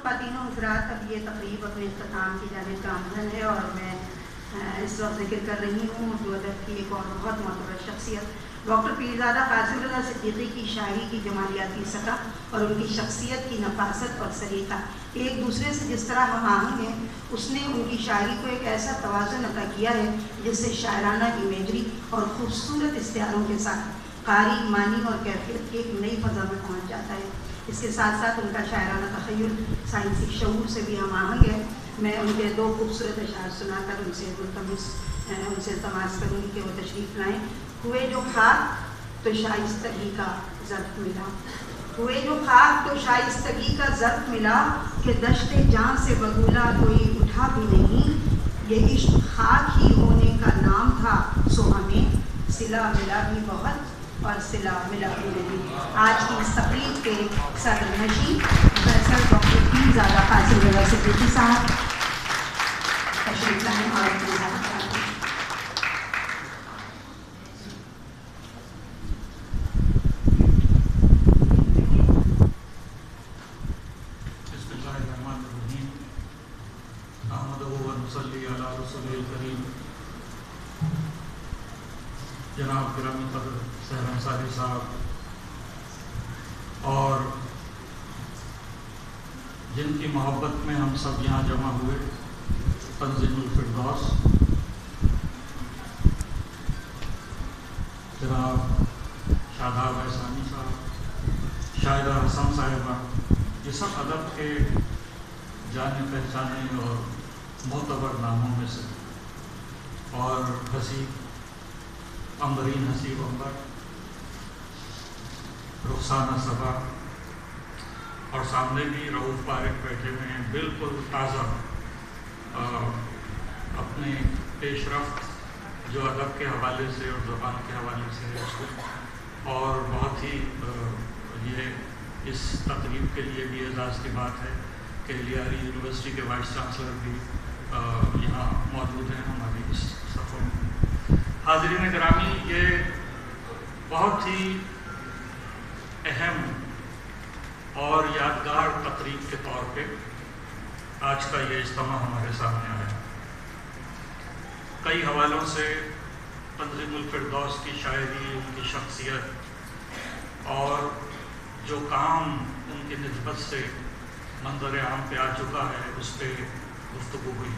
خواتین و حضرات، اب یہ تقریب اپنے اختتام کی جانب گامزن ہے اور میں اس وقت ذکر کر رہی ہوں اردو ادب کی ایک اور بہت معتبر شخصیت ڈاکٹر پیرزادہ قاسم رضا صدیقی کی شاعری کی جمالیاتی سطح اور ان کی شخصیت کی نفاست اور سلیقہ ایک دوسرے سے جس طرح ہم آہنگ ہیں، اس نے ان کی شاعری کو ایک ایسا توازن عطا کیا ہے جس سے شاعرانہ امیجری اور خوبصورت استعاروں کے ساتھ قاری، معنی اور کیفیت کی ایک نئی فضا میں پہنچ جاتا ہے۔ اس کے ساتھ ساتھ ان کا شاعرانہ تخیل سائنسی شعور سے بھی ہم آہنگ ہے۔ میں ان کے دو خوبصورت اشعار سنا کر ان سے التماس کروں گی کہ وہ تشریف لائیں۔ ہوئے جو خاک تو شائستگی کا ظرف ملا، ہوئے جو خاک تو شائستگی کا ظرف ملا، کہ دشت جان سے بگولا کوئی اٹھا بھی نہیں، یہ عشق خاک ہی ہونے کا نام تھا، سو ہمیں صلہ ملا بھی بہت اور صلہ ملا بھی نہیں۔ آج کی اس تقریب کے صدر نشین پروفیسر ڈاکٹر پیرزادہ قاسم رضا صدیقی صاحب تشریف لائیں اور اپنے ساتھ جناب گرامی قدر سحر انصاری صاحب اور جن کی محبت میں ہم سب یہاں جمع ہوئے، تنظیم الفردوس، جناب شاداب احسانی صاحب، شاہدہ حسن صاحبہ، یہ سب ادب کے جانے پہچانے اور معتبر ناموں میں سے، اور حسیب امبرین حسیب امبر، رخسانہ صبا، اور سامنے بھی رؤوف پارک بیٹھے ہوئے ہیں، بالکل تازہ اپنے پیش رفت جو ادب کے حوالے سے اور زبان کے حوالے سے ہے اس کو، اور بہت ہی یہ اس تقریب کے لیے بھی اعزاز کی بات ہے کہ لیاری یونیورسٹی کے وائس چانسلر بھی یہاں موجود ہیں ہماری اس سفر میں۔ حاضرین گرامی، یہ بہت ہی اہم اور یادگار تقریب کے طور پہ آج کا یہ اجتماع ہمارے سامنے آیا۔ کئی حوالوں سے تنظیم الفردوس کی شاعری، ان کی شخصیت اور جو کام ان کی نسبت سے منظر عام پہ آ چکا ہے اس پہ گفتگو ہوئی۔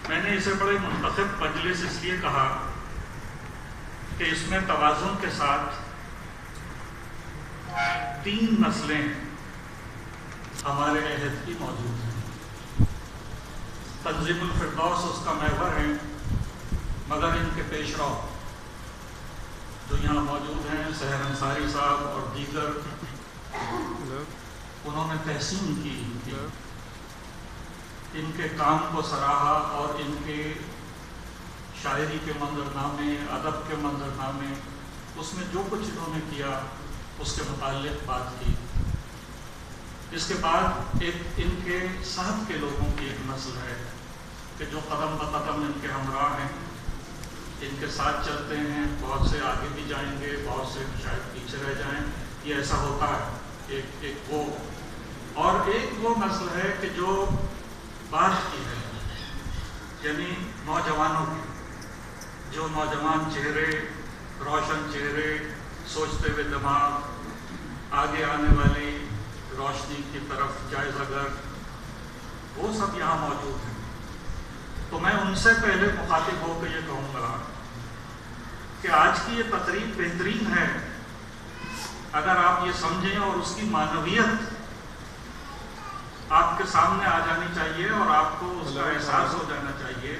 میں نے اسے بڑے منتخب مجلس اس لیے کہا کہ اس میں توازن کے ساتھ تین نسلیں ہمارے عہد کی موجود ہیں۔ تنظیم الفردوس اس کا محور ہے، مگر ان کے پیش رو جو یہاں موجود ہیں، سحر انصاری صاحب اور دیگر، انہوں نے تحسین کی ان کے کام کو سراہا اور ان کے شاعری کے منظرنامے، ادب کے منظرنامے، اس میں جو کچھ انہوں نے کیا اس کے متعلق بات کی۔ اس کے بعد ایک ان کے صحب کے لوگوں کی ایک نسل ہے کہ جو قدم بقدم ان کے ہمراہ ہیں، ان کے ساتھ چلتے ہیں، بہت سے آگے بھی جائیں گے، بہت سے شاید پیچھے رہ جائیں، یہ ایسا ہوتا ہے۔ ایک وہ اور ایک وہ نسل ہے کہ جو بعد کی ہے، یعنی نوجوانوں کی، جو نوجوان چہرے، روشن چہرے، سوچتے ہوئے دماغ، آگے آنے والی روشنی کی طرف جائزہ گر، وہ سب یہاں موجود ہیں۔ تو میں ان سے پہلے مخاطب ہو کے یہ کہوں گا کہ آج کی یہ تقریب بہترین ہے اگر آپ یہ سمجھیں، اور اس کی معنویت آپ کے سامنے آ جانی چاہیے اور آپ کو اس کا احساس ہو جانا چاہیے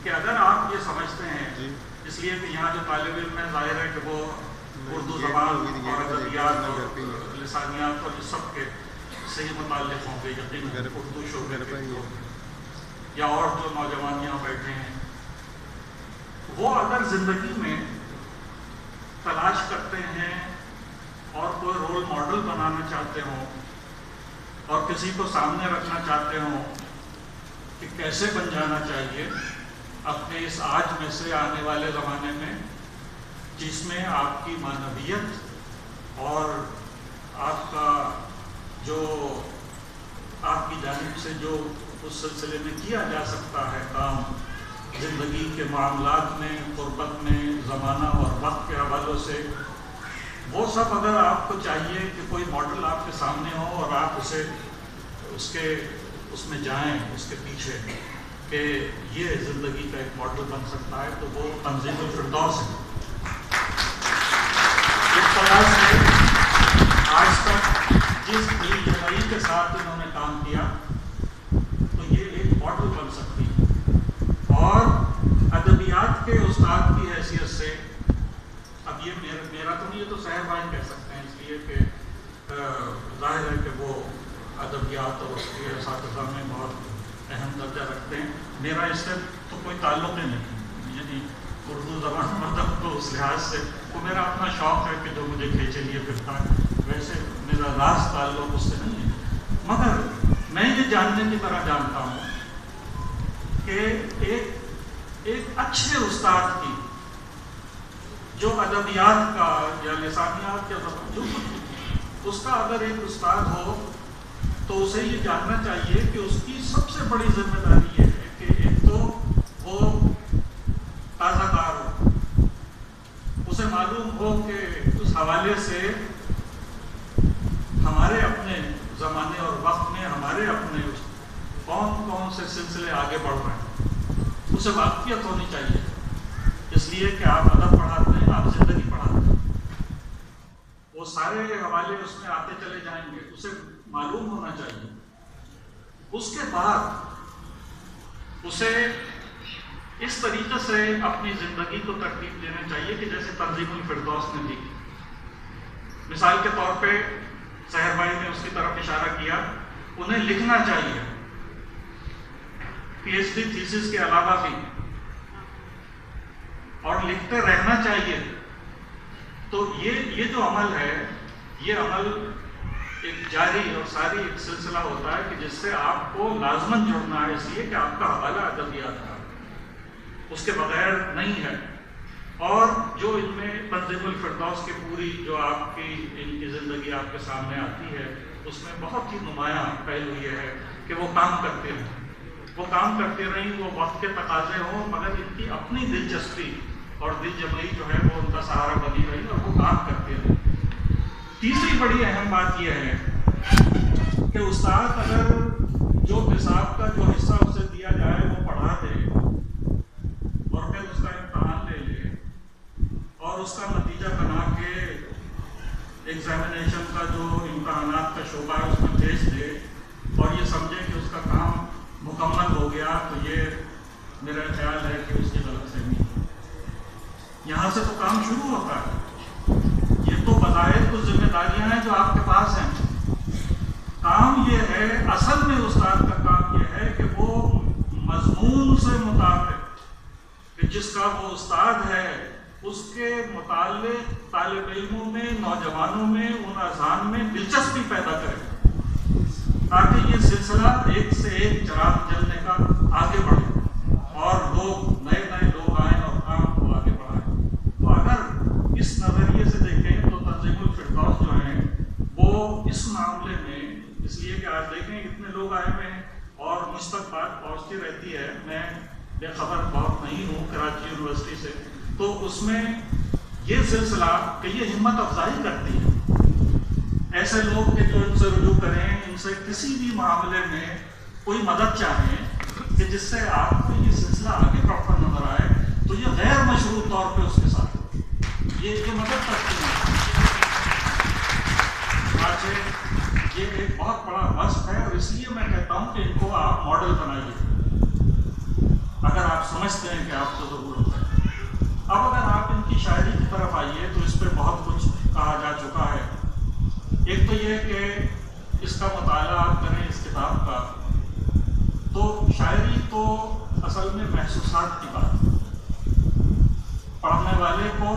کہ اگر آپ یہ سمجھتے ہیں، اس لیے کہ یہاں جو طالب علم ہے ظاہر ہے کہ وہ اردو زبان اور ادبیات اور لسانیات اور سب کے سے ہی متعلق ہوں گے، یقیناً اردو شعبے کے لوگ یا اور جو نوجوان یہاں بیٹھے ہیں، وہ اگر زندگی میں تلاش کرتے ہیں اور کوئی رول ماڈل بنانا چاہتے ہوں اور کسی کو سامنے رکھنا چاہتے ہوں کہ کیسے بن جانا چاہیے اپنے اس آج میں سے آنے والے زمانے میں، جس میں آپ کی معنویت اور آپ کا جو کی جانب سے جو اس سلسلے میں کیا جا سکتا ہے کام زندگی کے معاملات میں، قربت میں، زمانہ اور وقت کے حوالوں سے، وہ سب اگر آپ کو چاہیے کہ کوئی ماڈل آپ کے سامنے ہو اور آپ اسے اس میں جائیں، اس کے پیچھے کہ یہ زندگی کا ایک ماڈل بن سکتا ہے، تو وہ تنظیم الفردوس ہے۔ اس طرح سے آج تک جس دل جمعی کے ساتھ انہوں نے کام کیا تو یہ ایک ماڈل بن سکتی ہے۔ اور ادبیات کے استاد کی حیثیت سے، اب یہ میرا تو نہیں، یہ تو صاحب بھائی کہہ سکتے ہیں، اس لیے کہ ظاہر ہے کہ وہ ادبیات اور اس کے اساتذہ میں بہت اہم درجہ رکھتے ہیں۔ میرا اس سے تو کوئی تعلق ہی نہیں، یعنی اردو زبان مطلب تو اس لحاظ سے وہ میرا اپنا شوق ہے کہ جو مجھے کھینچے لیے پھرتا ہے، ویسے میرا راز تعلق اس سے نہیں ہے۔ مگر میں یہ جاننے کی طرح جانتا ہوں کہ ایک اچھے استاد کی، جو ادبیات کا یا لسانیات یا جو اس کا اگر ایک استاد ہو تو اسے یہ جاننا چاہیے کہ اس کی سب سے بڑی ذمہ داری یہ ہے کہ ایک تو وہ تازہ کار ہو، اسے معلوم ہو کہ اس حوالے سے ہمارے اپنے زمانے اور وقت میں ہمارے اپنے کون سے سلسلے آگے بڑھ رہے ہیں، اسے واقفیت ہونی چاہیے۔ اس لیے کہ آپ ادب پڑھاتے ہیں، آپ زندگی پڑھاتے ہیں، وہ سارے حوالے اس میں آتے چلے جائیں گے، اسے معلوم ہونا چاہیے۔ اس کے بعد اسے اس طریقے سے اپنی زندگی کو ترتیب دینا چاہیے کہ جیسے تنظیم الفردوس نے دی۔ مثال کے طور پہ سحر بھائی نے اس کی طرف اشارہ کیا، انہیں لکھنا چاہیے، پی ایچ ڈی تھیسس کے علاوہ بھی، اور لکھتے رہنا چاہیے۔ تو یہ جو عمل ہے، یہ عمل ایک جاری اور ساری ایک سلسلہ ہوتا ہے کہ جس سے آپ کو لازماً جڑنا ہے، اس لیے کہ آپ کا حوالہ ادبیات کا اس کے بغیر نہیں ہے۔ اور جو ان میں تنظیم الفردوس کی پوری جو آپ کی ان کی زندگی آپ کے سامنے آتی ہے، اس میں بہت ہی نمایاں پہلو یہ ہے کہ وہ کام کرتے ہیں، وہ کام کرتے رہیں، وہ وقت کے تقاضے ہوں، مگر ان کی اپنی دلچسپی اور دل جمعی جو ہے وہ ان کا سہارا بنی رہی اور وہ کام کرتے رہے۔ تیسری بڑی اہم بات یہ ہے کہ استاد اگر جو نصاب کا جو حصہ اسے دیا جائے وہ پڑھا دے اور پھر اس کا امتحان لے لے اور اس کا نتیجہ بنا کے ایگزامینیشن کا جو امتحانات کا شعبہ ہے اس میں بھیج دے اور یہ سمجھے کہ اس کا کام مکمل ہو گیا، تو یہ میرا خیال ہے کہ اس کی غلط فہمی ہے۔ یہاں سے تو کام شروع ہوتا ہے، یہ تو بظاہر کچھ ذمہ داریاں ہیں جو آپ کے پاس ہیں۔ کام یہ ہے، اصل میں استاد کا کام یہ ہے کہ وہ مضمون سے مطابق کہ جس کا وہ استاد ہے اس کے متعلق طالب علموں میں، نوجوانوں میں، ان اذہان میں دلچسپی پیدا کرے تاکہ یہ سلسلہ ایک سے ایک چراغ جلنے کا آگے بڑھے اور لوگ نئے لوگ آئیں اور کام کو آگے بڑھائیں۔ تو اگر اس نظریے سے دیکھیں تو تنظیم الفردوس جو ہیں وہ اس معاملے میں، اس لیے کہ آج دیکھیں اتنے لوگ آئے ہوئے ہیں اور مجھ تک بات پہنچتی رہتی ہے، میں بے خبر بہت نہیں ہوں کراچی یونیورسٹی سے، تو اس میں یہ سلسلہ کہ یہ ہمت افزائی کرتی ہے ایسے لوگ کہ جو ان سے رجوع کریں، ان سے کسی بھی معاملے میں کوئی مدد چاہیں کہ جس سے آپ کو یہ سلسلہ آگے بڑھتا نظر آئے، تو یہ غیر مشروط طور پہ اس کے ساتھ یہ مدد کرتی ہے۔ یہ ایک بہت بڑا وصف ہے اور اس لیے میں کہتا ہوں کہ ان کو آپ ماڈل بنائیے اگر آپ سمجھتے ہیں کہ آپ کو ضرورت ہے۔ اب اگر آپ ان کی شاعری کی طرف آئیے تو اس پہ بہت کچھ کہا جا چکا ہے۔ ایک تو یہ کہ اس کا مطالعہ آپ کریں اس کتاب کا، تو شاعری تو اصل میں محسوسات کی بات ہے۔ پڑھنے والے کو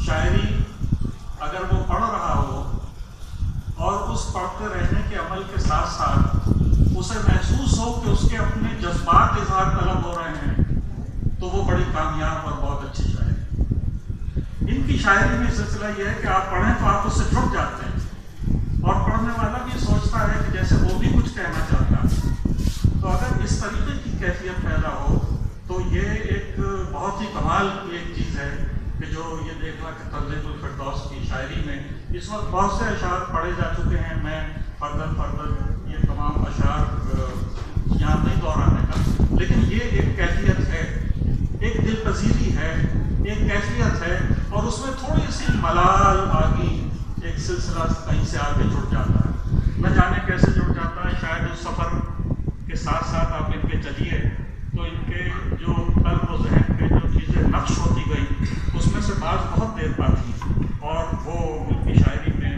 شاعری اگر وہ پڑھ رہا ہو اور اس پڑھتے رہنے کے عمل کے ساتھ ساتھ اسے محسوس ہو کہ اس کے اپنے جذبات اظہار طلب ہو رہے ہیں، تو وہ بڑی کامیاب اور بہت اچھی شاعری ہے۔ ان کی شاعری میں سلسلہ یہ ہے کہ آپ پڑھیں تو آپ اس سے جڑ جاتے ہیں اور پڑھنے والا بھی سوچتا ہے کہ جیسے دیکھا کہ تنظیم الفردوس کی شاعری میں اس وقت بہت سے اشعار پڑھے جا چکے ہیں. میں فردن یہ تمام اشعار یہاں نہیں دہرانے کا، لیکن یہ ایک کیفیت ہے، ایک دل پذیری ہے، ایک کیفیت ہے، اور اس میں تھوڑی سی ملال آگی ایک سلسلہ کہیں سے آگے جڑ جاتا ہے. نہ جانے کیسے جڑ جاتا ہے. شاید اس سفر کے ساتھ ساتھ آپ ان کے چلیے تو ان کے جو قلب و ذہن پہ جو چیزیں نقش ہوتی گئی اس میں سے بعض بہت دیر بعد تھی، اور وہ ان کی شاعری میں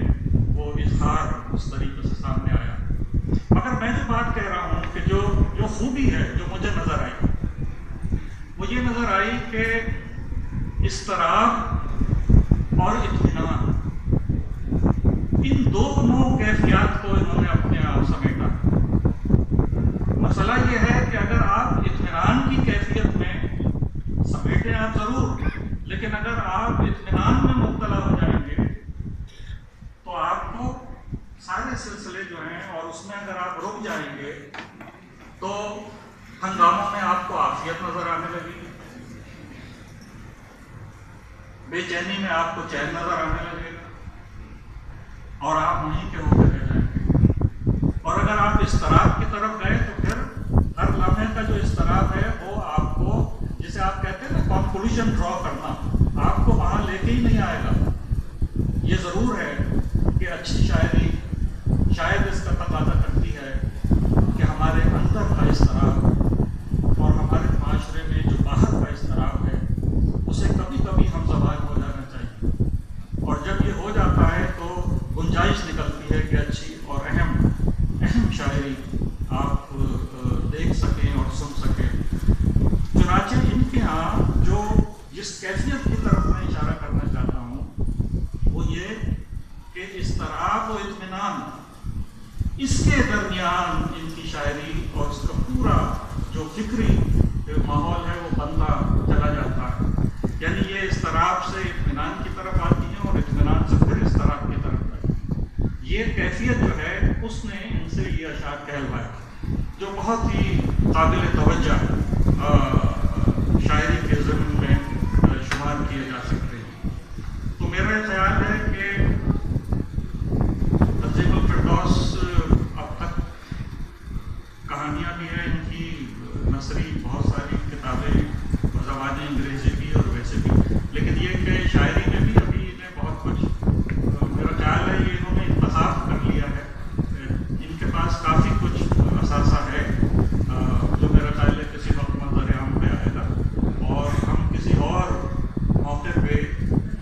وہ اظہار اس طریقے سے سامنے آیا. مگر میں جو بات کہہ رہا ہوں کہ جو خوبی ہے جو مجھے نظر آئی وہ یہ نظر آئی کہ اضطراب اور اطمینان، ان دونوں کیفیات کو انہوں نے اپنے آپ سمیٹا. مسئلہ یہ ہے کہ اگر آپ اطمینان کی کیفیت میں سمیٹیں آپ ضرور، لیکن اگر آپ اطمینان میں مبتلا ہو جائیں گے تو آپ کو سارے سلسلے جو ہیں، اور اس میں اگر آپ رک جائیں گے تو ہنگاموں میں آپ کو عافیت نظر آنے لگے گی، بے چینی میں آپ کو چین نظر آنے لگے گا، اور آپ وہیں کے ہو کے رہ جائیں گے. اور اگر آپ اضطراب کی طرف گئے تو پھر ہر لمحے کا جو اضطراب ہے وہ آپ کو، جسے آپ کہتے ہیں نا کنکلوژن ڈرا کرنا، آپ کو وہاں لے کے ہی نہیں آئے گا. یہ ضرور ہے کہ اچھی شاعری شاید اس کا تقاضا کرتی ہے کہ ہمارے اندر کا اضطراب اور ہمارے معاشرے میں جو باہر کا اضطراب ہے اسے کبھی کبھی ہم زبان ہو جانا چاہیے. اور جب یہ ہو جاتا ہے تو گنجائش نکلتی ہے کہ اچھی اور اہم شاعری آپ دیکھ سکیں اور سن سکیں. چنانچہ ان کے ہاں جو جس کیفیت کی طرف میں اشارہ کرنا چاہتا ہوں وہ یہ کہ اضطراب و اطمینان، اس کے درمیان ان کی شاعری اور اس کا پورا جو فکری ماحول ہے وہ بنتا چلا جاتا ہے. یعنی یہ اضطراب سے اطمینان کی طرف آتی ہے اور اطمینان سے پھر اضطراب کی طرف آتی ہے. یہ کیفیت جو ہے اس نے ان سے یہ اشعار کہلوائے جو بہت ہی قابل توجہ شاعری کے ضمن میں شمار کیے جا سکتے ہیں. تو میرا خیال ہے کہ تنظیم الفردوس اب تک کہانیاں بھی ہیں ان کی نثری، بہت ساری کتابیں زبان انگریزی بھی اور ویسے بھی، لیکن یہ کہ شاعری میں بھی ابھی انہیں بہت کچھ، میرا خیال ہے یہ انہوں نے انتخاب کر لیا ہے. ان کے پاس کافی کچھ اثاثہ ہے جو میرا خیال ہے کسی وقت منظر عام پہ آئے گا، اور ہم کسی اور موقع پہ،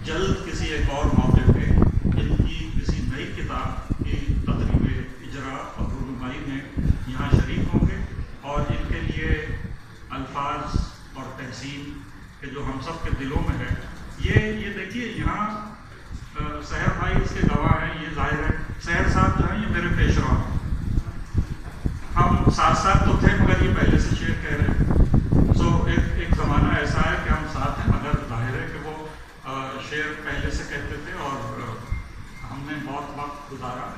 جلد کسی ایک اور موقع پہ ان کی کسی نئی کتاب کی تقریب اجرا اور رونمائی میں یہاں شریک ہوں گے. اور ان کے لیے الفاظ اور تحسین کہ جو ہم سب کے دلوں میں ہے، یہ دیکھیے یہاں سحر بھائی اس کے گواہ ہیں. یہ ظاہر ہے سحر صاحب جو ہیں یہ میرے پیشوا ہیں، ہم ساتھ ساتھ تو تھے مگر یہ پہلے سے شعر کہہ رہے ہیں. سو ایک زمانہ ایسا ہے کہ ہم ساتھ ہیں، مگر ظاہر ہے کہ وہ شعر پہلے سے کہتے تھے اور ہم نے بہت وقت گزارا.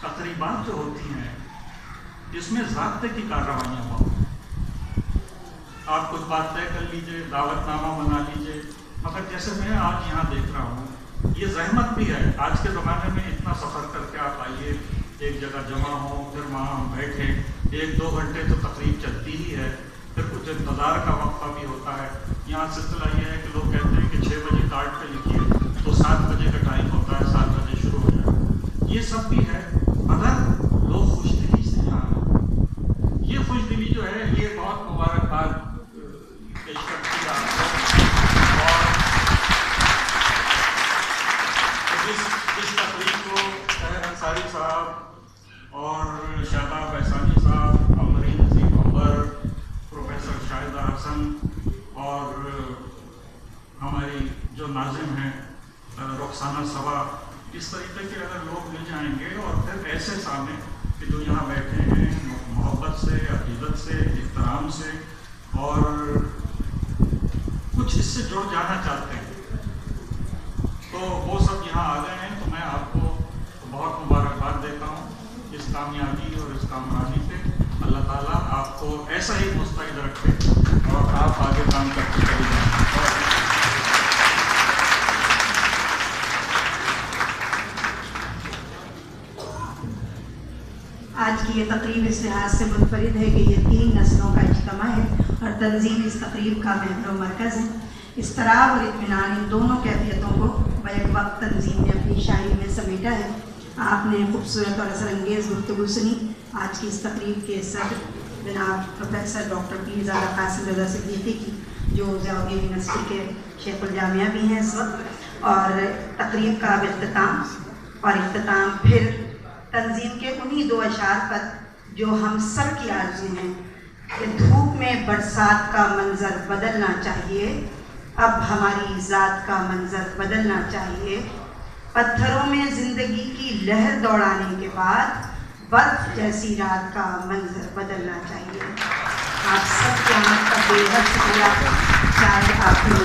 تقریبات جو ہوتی ہیں اس میں ضابطے کی کارروائیاں بہت ہیں. آپ کچھ بات طے کر لیجئے، دعوت نامہ بنا لیجئے، مگر جیسے میں آج یہاں دیکھ رہا ہوں یہ زحمت بھی ہے. آج کے زمانے میں اتنا سفر کر کے آپ آئیے، ایک جگہ جمع ہوں، پھر وہاں ہم بیٹھیں، 1-2 گھنٹے تو تقریب چلتی ہی ہے، پھر کچھ انتظار کا وقفہ بھی ہوتا ہے. یہاں سلسلہ یہ ہے کہ لوگ کہتے ہیں کہ 6 بجے کارڈ پہ لکھیے تو 7 بجے کا ٹائم ہوتا ہے، 7 بجے شروع ہو جائے. یہ سب بھی ہے، مگر لوگ خوش دلی سے یہاں آئے. یہ خوش دلی جو ہے یہ بہت مبارکباد پیش کرتی ہے آپ کو. اور جس تقریب کو طاہر انصاری صاحب اور شاداب احسانی صاحب، امرین نظیم عمر، پروفیسر شاہدہ حسن اور ہماری جو ناظم ہیں رخسانہ صبا، اس طریقے کے اگر لوگ مل جائیں گے اور پھر ایسے سامنے کہ جو یہاں بیٹھے ہیں محبت سے، عقیدت سے، احترام سے اور کچھ اس سے جڑ جانا چاہتے ہیں، تو وہ سب یہاں آ گئے ہیں. تو میں آپ کو بہت مبارکباد دیتا ہوں اس کامیابی اور اس کامرانی پہ. اللہ تعالیٰ آپ کو ایسا ہی مستعد رکھے اور آپ آگے کام کرتے چلے جائیں. آج کی یہ تقریب اس لحاظ سے منفرد ہے کہ یہ 3 نسلوں کا اجتماع ہے اور تنظیم اس تقریب کا محور و مرکز ہے۔ اضطراب اور اطمینان ان دونوں کیفیتوں کو بیک وقت تنظیم نے اپنی شاعری میں سمیٹا ہے۔ آپ نے خوبصورت اور اثر انگیز گفتگو سنی۔ آج کی اس تقریب کے صدر جناب پروفیسر ڈاکٹر پیرزادہ قاسم رضا صدیقی کی، جو ضیاء یونیورسٹی کے شیخ الجامعہ بھی ہیں اس وقت، اور تقریب کا اختتام پھر تنظیم کے انہی 2 اشعار پر جو ہم سب کی آرزو ہیں کہ دھوپ میں برسات کا منظر بدلنا چاہیے، اب ہماری ذات کا منظر بدلنا چاہیے، پتھروں میں زندگی کی لہر دوڑانے کے بعد برف جیسی رات کا منظر بدلنا چاہیے۔ آپ سب کے آنکھ کا بے حد شکریہ، شاید آپ کو